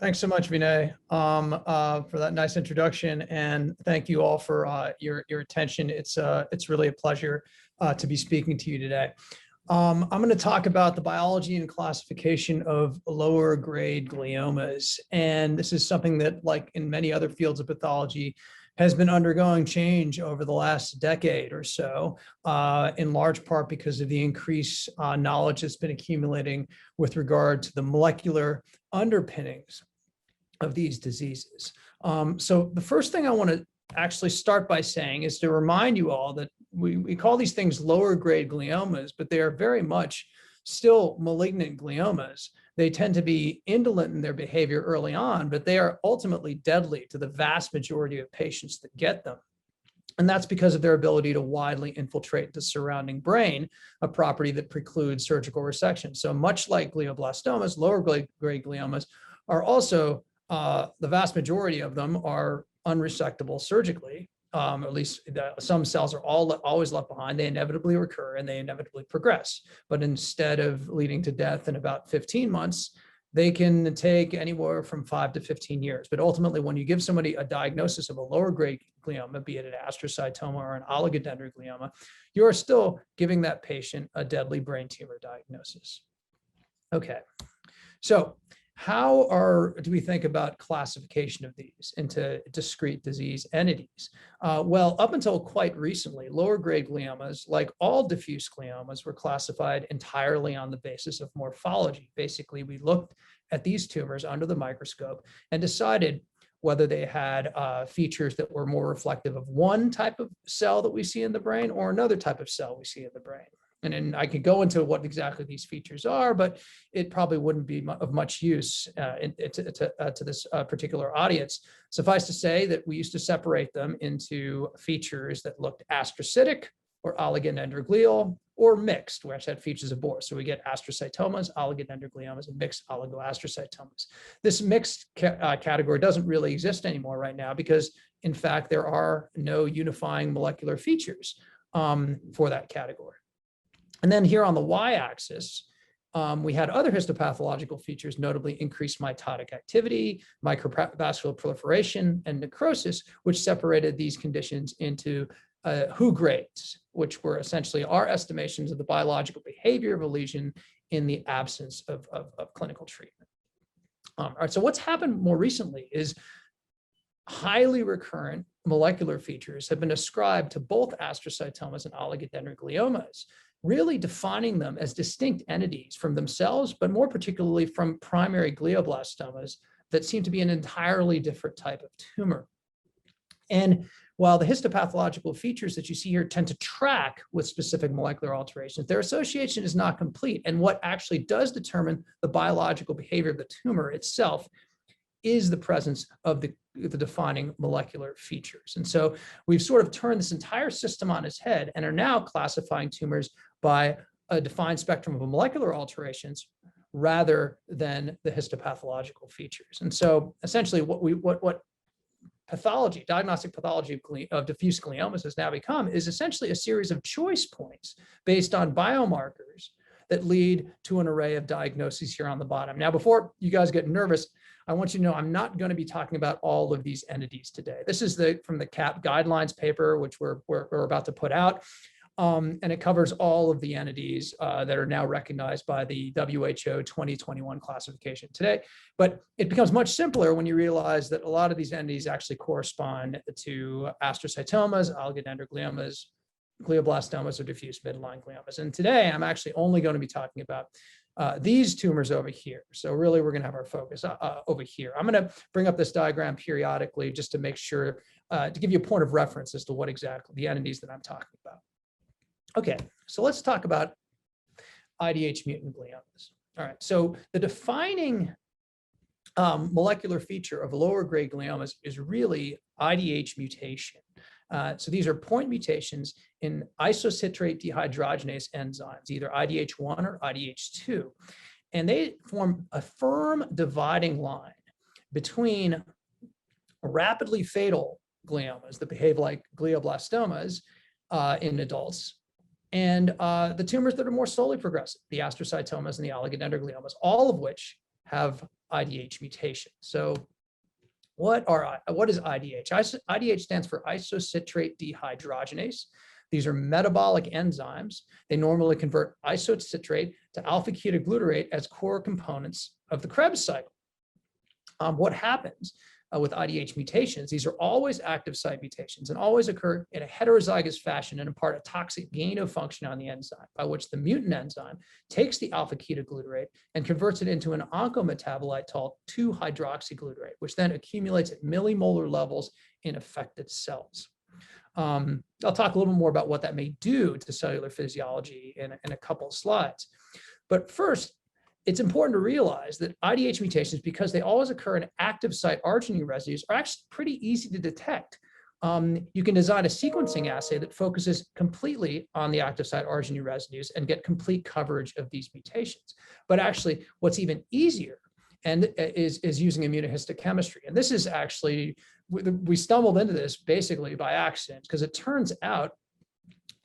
Thanks so much, Vinay, for that nice introduction, and thank you all for your attention. It's really a pleasure to be speaking to you today. I'm going to talk about the biology and classification of lower grade gliomas, and this is something that, like in many other fields of pathology, has been undergoing change over the last decade or so, in large part because of the increased knowledge that's been accumulating with regard to the molecular underpinnings of these diseases. So the first thing I want to actually start by saying is to remind you all that we call these things lower grade gliomas, but they are very much still malignant gliomas. They tend to be indolent in their behavior early on, but they are ultimately deadly to the vast majority of patients that get them. And that's because of their ability to widely infiltrate the surrounding brain, a property that precludes surgical resection. So much like glioblastomas, lower grade gliomas are also, the vast majority of them are unresectable surgically. At least some cells are always left behind. They inevitably recur and they inevitably progress. But instead of leading to death in about 15 months, they can take anywhere from 5 to 15 years. But ultimately, when you give somebody a diagnosis of a lower grade glioma, be it an astrocytoma or an oligodendroglioma, you are still giving that patient a deadly brain tumor diagnosis. Okay, so how do we think about classification of these into discrete disease entities? Well, up until quite recently, lower grade gliomas, like all diffuse gliomas, were classified entirely on the basis of morphology. Basically, we looked at these tumors under the microscope and decided whether they had features that were more reflective of one type of cell that we see in the brain or another type of cell we see in the brain. And then I could go into what exactly these features are, but it probably wouldn't be of much use to this particular audience. Suffice to say that we used to separate them into features that looked astrocytic or oligodendroglial or mixed, which had features of both. So we get astrocytomas, oligodendrogliomas, and mixed oligoastrocytomas. This mixed category doesn't really exist anymore right now because, in fact, there are no unifying molecular features for that category. And then here on the y-axis, we had other histopathological features, notably increased mitotic activity, microvascular proliferation, and necrosis, which separated these conditions into Hube grades, which were essentially our estimations of the biological behavior of a lesion in the absence of clinical treatment. All right, so what's happened more recently is highly recurrent molecular features have been ascribed to both astrocytomas and oligodendrogliomas, really defining them as distinct entities from themselves, but more particularly from primary glioblastomas that seem to be an entirely different type of tumor. And while the histopathological features that you see here tend to track with specific molecular alterations, their association is not complete. And what actually does determine the biological behavior of the tumor itself is the presence of the defining molecular features. And so we've sort of turned this entire system on its head and are now classifying tumors by a defined spectrum of molecular alterations rather than the histopathological features. And so essentially what pathology, diagnostic pathology of diffuse gliomas has now become is essentially a series of choice points based on biomarkers that lead to an array of diagnoses here on the bottom. Now, before you guys get nervous, I want you to know I'm not going to be talking about all of these entities today. This is from the CAP guidelines paper, which we're about to put out. And it covers all of the entities that are now recognized by the WHO 2021 classification today. But it becomes much simpler when you realize that a lot of these entities actually correspond to astrocytomas, oligodendrogliomas, glioblastomas, or diffuse midline gliomas. And today I'm actually only going to be talking about these tumors over here. So really, we're going to have our focus over here. I'm going to bring up this diagram periodically just to make sure, to give you a point of reference as to what exactly the entities that I'm talking about. Okay, so let's talk about Idh mutant gliomas. All right, so the defining molecular feature of lower grade gliomas is really Idh mutation. So these are point mutations in isocitrate dehydrogenase enzymes, either IDH1 or IDH2. And they form a firm dividing line between rapidly fatal gliomas that behave like glioblastomas in adults and the tumors that are more slowly progressive, the astrocytomas and the oligodendrogliomas, all of which have IDH mutations. So what is IDH? IDH stands for isocitrate dehydrogenase. These are metabolic enzymes. They normally convert isocitrate to alpha-ketoglutarate as core components of the Krebs cycle. What happens with IDH mutations? These are always active site mutations and always occur in a heterozygous fashion and impart a toxic gain of function on the enzyme, by which the mutant enzyme takes the alpha-ketoglutarate and converts it into an oncometabolite called 2-hydroxyglutarate, which then accumulates at millimolar levels in affected cells. I'll talk a little more about what that may do to cellular physiology in a couple of slides. But first, it's important to realize that IDH mutations, because they always occur in active site arginine residues, are actually pretty easy to detect. You can design a sequencing assay that focuses completely on the active site arginine residues and get complete coverage of these mutations. But actually, what's even easier is using immunohistochemistry. And this is actually, we stumbled into this basically by accident, because it turns out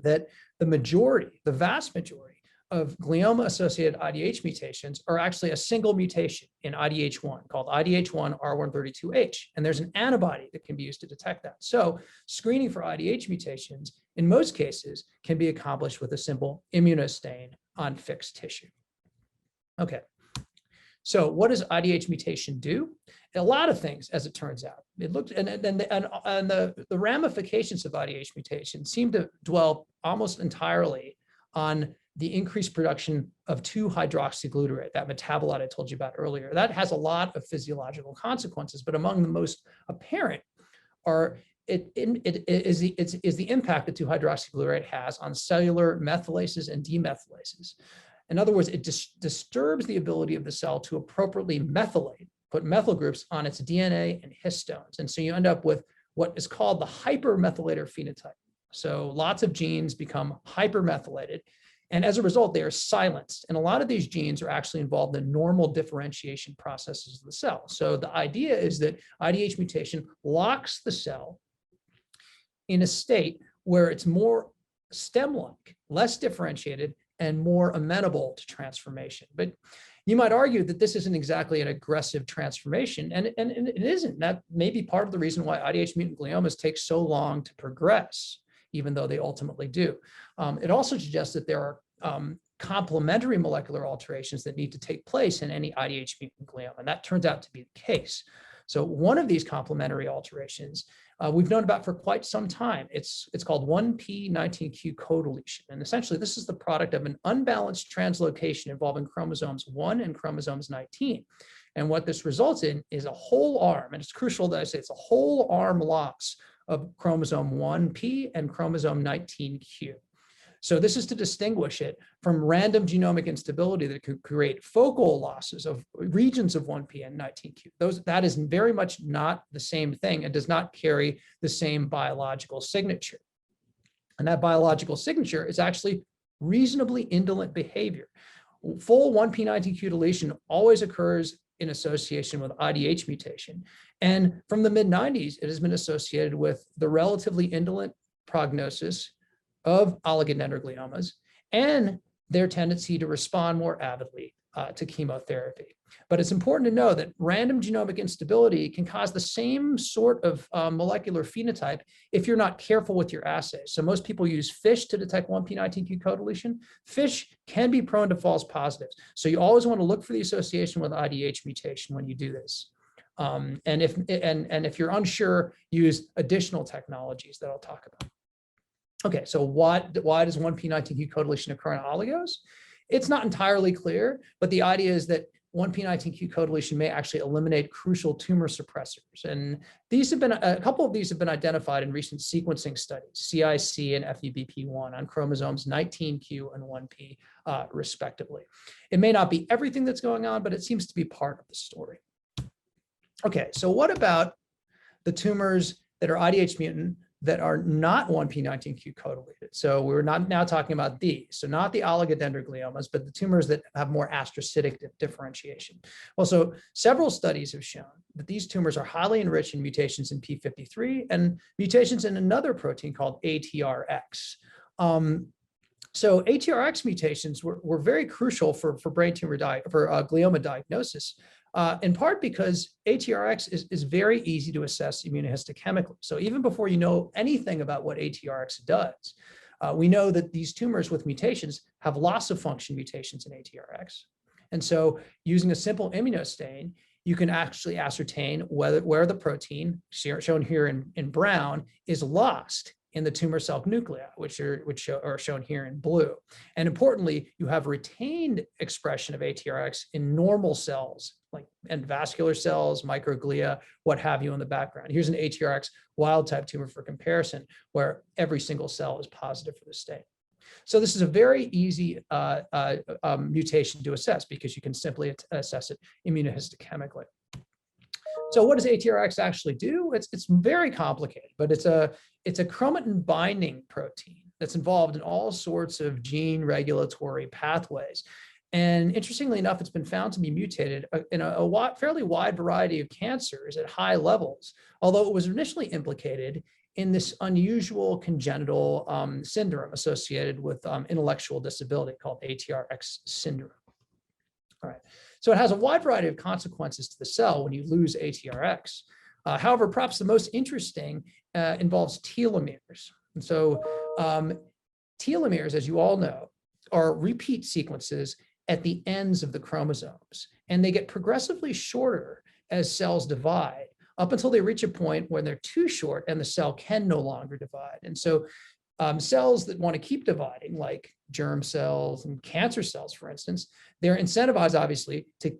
that the vast majority of glioma-associated IDH mutations are actually a single mutation in IDH1 called IDH1 R132H. And there's an antibody that can be used to detect that. So screening for IDH mutations, in most cases, can be accomplished with a simple immunostain on fixed tissue. Okay. So what does IDH mutation do? A lot of things, as it turns out. It looked, and the ramifications of IDH mutation seem to dwell almost entirely on the increased production of 2-hydroxyglutarate, that metabolite I told you about earlier. That has a lot of physiological consequences, but among the most apparent is the impact that 2-hydroxyglutarate has on cellular methylases and demethylases. In other words, it disturbs the ability of the cell to appropriately methylate, put methyl groups on its DNA and histones. And so you end up with what is called the hypermethylator phenotype. So lots of genes become hypermethylated. And as a result, they are silenced. And a lot of these genes are actually involved in normal differentiation processes of the cell. So the idea is that IDH mutation locks the cell in a state where it's more stem-like, less differentiated, and more amenable to transformation. But you might argue that this isn't exactly an aggressive transformation, and it isn't. That may be part of the reason why IDH mutant gliomas take so long to progress, even though they ultimately do. It also suggests that there are complementary molecular alterations that need to take place in any IDH mutant glioma, and that turns out to be the case. So one of these complementary alterations we've known about for quite some time. It's called 1p19q codeletion, and essentially this is the product of an unbalanced translocation involving chromosomes 1 and chromosomes 19. And what this results in is a whole arm, and it's crucial that I say it's a whole arm loss of chromosome 1p and chromosome 19q. So this is to distinguish it from random genomic instability that could create focal losses of regions of 1p and 19q. That is very much not the same thing and does not carry the same biological signature. And that biological signature is actually reasonably indolent behavior. Full 1p19q deletion always occurs in association with IDH mutation. And from the mid-90s, it has been associated with the relatively indolent prognosis of oligodendrogliomas and their tendency to respond more avidly to chemotherapy. But it's important to know that random genomic instability can cause the same sort of molecular phenotype if you're not careful with your assays. So most people use FISH to detect 1p19q codeletion. FISH can be prone to false positives. So you always want to look for the association with IDH mutation when you do this. And if you're unsure, use additional technologies that I'll talk about. Okay, so why does 1p19q codeletion occur in oligos? It's not entirely clear, but the idea is that 1p19q codeletion may actually eliminate crucial tumor suppressors. And these have been, a couple of these have been identified in recent sequencing studies, CIC and FEBP1 on chromosomes 19q and 1p respectively. It may not be everything that's going on, but it seems to be part of the story. Okay, so what about the tumors that are IDH mutant that are not 1p19q codelated? So we're not now talking about these. So not the oligodendrogliomas, but the tumors that have more astrocytic differentiation. Well, so several studies have shown that these tumors are highly enriched in mutations in p53 and mutations in another protein called ATRX. So ATRX mutations were very crucial for brain tumor for glioma diagnosis. in part because ATRX is very easy to assess immunohistochemically. So even before you know anything about what ATRX does, we know that these tumors with mutations have loss of function mutations in ATRX. And so using a simple immunostain, you can actually ascertain where the protein, shown here in brown, is lost in the tumor cell nuclei, which are shown here in blue. And importantly, you have retained expression of ATRX in normal cells, like endovascular cells, microglia, what have you in the background. Here's an ATRX wild type tumor for comparison, where every single cell is positive for the stain. So this is a very easy mutation to assess because you can simply assess it immunohistochemically. So what does ATRX actually do? It's very complicated, but it's a chromatin binding protein that's involved in all sorts of gene regulatory pathways. And interestingly enough, it's been found to be mutated in a fairly wide variety of cancers at high levels, although it was initially implicated in this unusual congenital syndrome associated with intellectual disability called ATRX syndrome. All right, so it has a wide variety of consequences to the cell when you lose ATRX. However, perhaps the most interesting involves telomeres. And so telomeres, as you all know, are repeat sequences at the ends of the chromosomes, and they get progressively shorter as cells divide, up until they reach a point when they're too short and the cell can no longer divide. And so cells that want to keep dividing, like germ cells and cancer cells, for instance, they're incentivized, obviously, to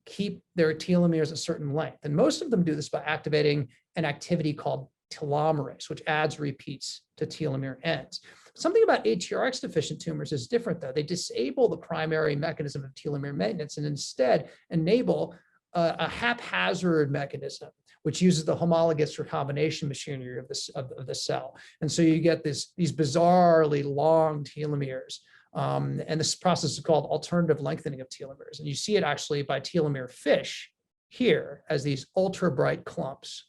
keep their telomeres a certain length. And most of them do this by activating an activity called telomerase, which adds repeats to telomere ends. Something about ATRX deficient tumors is different, though. They disable the primary mechanism of telomere maintenance and instead enable a haphazard mechanism, which uses the homologous recombination machinery of the cell. And so you get these bizarrely long telomeres. And this process is called alternative lengthening of telomeres. And you see it actually by telomere fish here as these ultra bright clumps.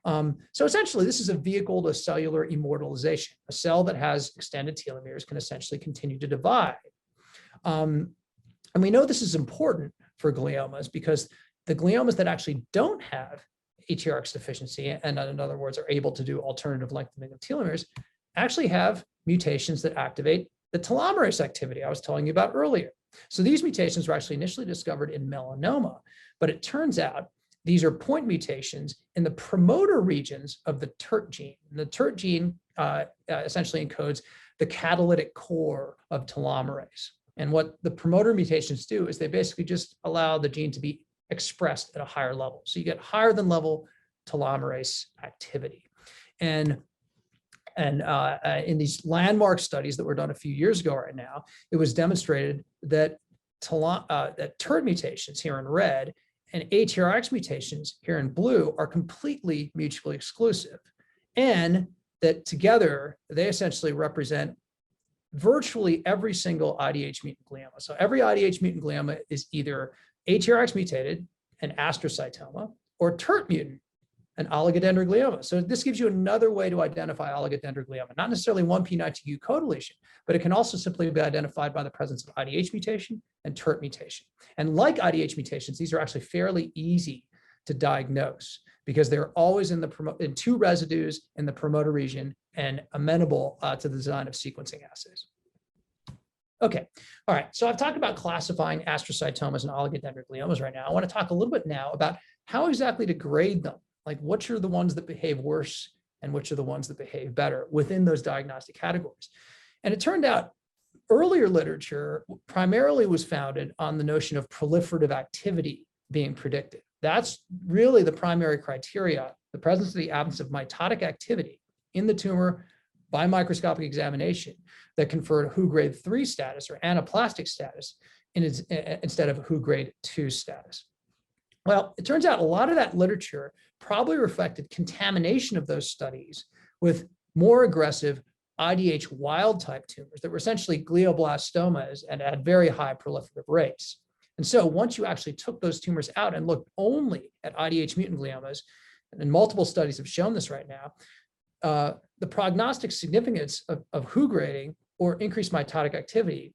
So essentially, this is a vehicle to cellular immortalization. A cell that has extended telomeres can essentially continue to divide. And we know this is important for gliomas because the gliomas that actually don't have ATRX deficiency, and in other words, are able to do alternative lengthening of telomeres, actually have mutations that activate the telomerase activity I was telling you about earlier. So these mutations were actually initially discovered in melanoma, but it turns out these are point mutations in the promoter regions of the TERT gene. And the TERT gene essentially encodes the catalytic core of telomerase. And what the promoter mutations do is they basically just allow the gene to be expressed at a higher level. So you get higher than level telomerase activity. And in these landmark studies that were done a few years ago right now, it was demonstrated that TERT mutations here in red and ATRX mutations here in blue are completely mutually exclusive, and that together they essentially represent virtually every single IDH mutant glioma. So every IDH mutant glioma is either ATRX mutated, an astrocytoma, or TERT mutant, an oligodendroglioma. So this gives you another way to identify oligodendroglioma, not necessarily 1p19q codeletion, but it can also simply be identified by the presence of IDH mutation and TERT mutation. And like IDH mutations, these are actually fairly easy to diagnose because they're always in two residues in the promoter region and amenable to the design of sequencing assays. Okay, all right, so I've talked about classifying astrocytomas and oligodendrogliomas right now. I want to talk a little bit now about how exactly to grade them, like which are the ones that behave worse and which are the ones that behave better within those diagnostic categories. And it turned out earlier literature primarily was founded on the notion of proliferative activity being predicted. That's really the primary criteria, the presence of the absence of mitotic activity in the tumor by microscopic examination that conferred Hube grade 3 status or anaplastic status instead of Hube grade 2 status. Well, it turns out a lot of that literature probably reflected contamination of those studies with more aggressive IDH wild type tumors that were essentially glioblastomas and had very high proliferative rates. And so once you actually took those tumors out and looked only at IDH mutant gliomas, and multiple studies have shown this right now, the prognostic significance of Hube grading or increased mitotic activity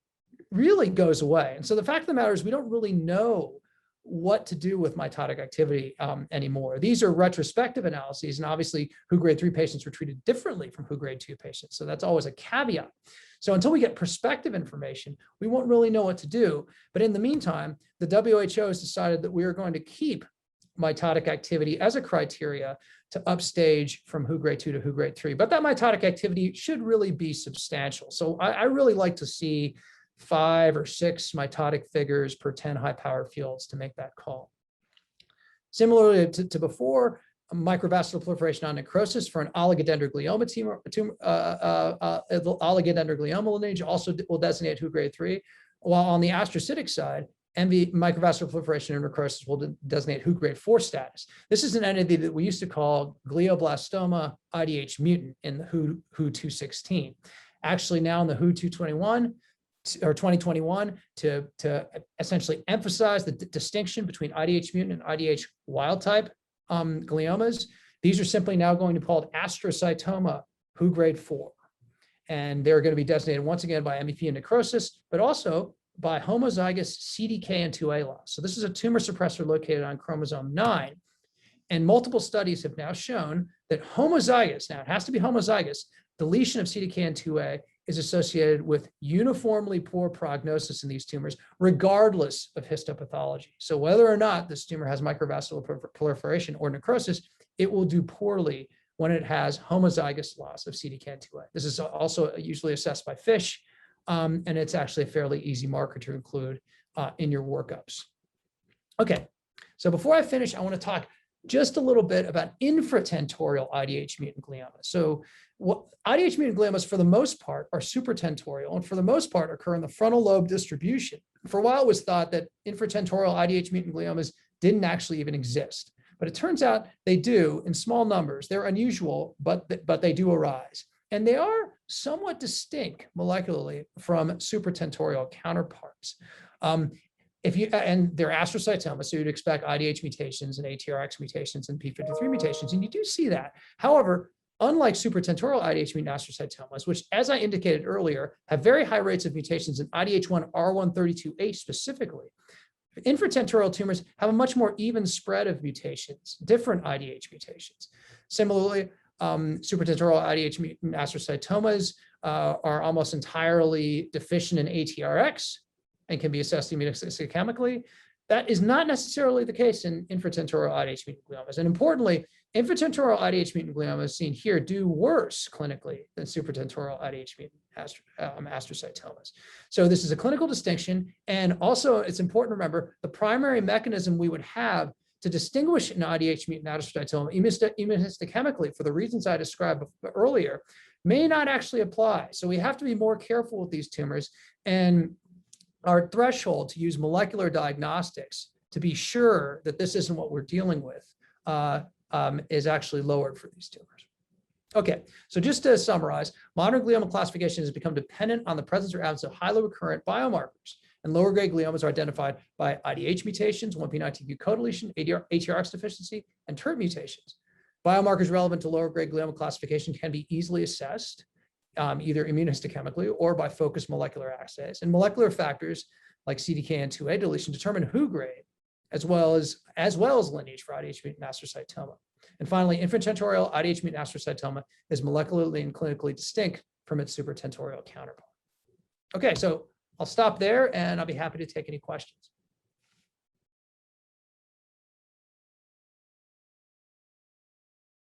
really goes away. And so the fact of the matter is we don't really know what to do with mitotic activity anymore. These are retrospective analyses, and obviously Hube grade 3 patients were treated differently from Hube grade 2 patients. So that's always a caveat. So until we get prospective information, we won't really know what to do. But in the meantime, the WHO has decided that we are going to keep mitotic activity as a criteria to upstage from Hube grade 2 to Hube grade 3. But that mitotic activity should really be substantial. So I really like to see 5 or 6 mitotic figures per 10 high-power fields to make that call. Similarly to before, microvascular proliferation on necrosis for an oligodendroglioma oligodendroglioma lineage also will designate Hube grade 3, while on the astrocytic side, microvascular proliferation and necrosis will designate Hube grade 4 status. This is an entity that we used to call glioblastoma Idh mutant in the Hube 216. Actually, now in the Hube 221, or 2021, to essentially emphasize the distinction between Idh mutant and Idh wild type gliomas, these are simply now going to be called astrocytoma Hube grade 4. And they're going to be designated once again by MEP and necrosis, but also by homozygous CDKN2A loss. So this is a tumor suppressor located on chromosome 9. And multiple studies have now shown that homozygous, now it has to be homozygous, deletion of CDKN2A is associated with uniformly poor prognosis in these tumors, regardless of histopathology. So whether or not this tumor has microvascular proliferation or necrosis, it will do poorly when it has homozygous loss of CDKN2A. This is also usually assessed by FISH, and it's actually a fairly easy marker to include in your workups. Okay, so before I finish, I want to talk just a little bit about infra-tentorial Idh mutant gliomas. So Idh mutant gliomas, for the most part, are supratentorial, and for the most part occur in the frontal lobe distribution. For a while, it was thought that infra-tentorial Idh mutant gliomas didn't actually even exist, but it turns out they do in small numbers. They're unusual, but they do arise, and they are somewhat distinct molecularly from supratentorial counterparts. And they're astrocytomas, so you'd expect Idh mutations and ATRX mutations and P53 mutations, and you do see that. However, unlike supratentorial Idh mutant astrocytomas, which, as I indicated earlier, have very high rates of mutations in IDH1 R132H specifically, infratentorial tumors have a much more even spread of mutations, different Idh mutations. Similarly, supratentorial Idh mutant astrocytomas are almost entirely deficient in ATRX and can be assessed immunohistochemically. That is not necessarily the case in infratentorial Idh mutant gliomas. And importantly, infratentorial Idh mutant gliomas seen here do worse clinically than supratentorial Idh mutant astrocytomas. So this is a clinical distinction. And also, it's important to remember the primary mechanism we would have to distinguish an Idh mutant astrocytoma immunohistochemically, for the reasons I described earlier, may not actually apply. So we have to be more careful with these tumors, and our threshold to use molecular diagnostics to be sure that this isn't what we're dealing with is actually lowered for these tumors. Okay, so just to summarize, modern glioma classification has become dependent on the presence or absence of highly recurrent biomarkers, and lower grade gliomas are identified by Idh mutations, 1p19q codeletion, ATRX deficiency, and TERT mutations. Biomarkers relevant to lower grade glioma classification can be easily assessed either immunohistochemically or by focused molecular assays. And molecular factors like CDKN2A deletion determine Hube grade, as well as lineage for Idh mutant astrocytoma. And finally, infratentorial Idh mutant astrocytoma is molecularly and clinically distinct from its supratentorial counterpart. Okay, so I'll stop there and I'll be happy to take any questions.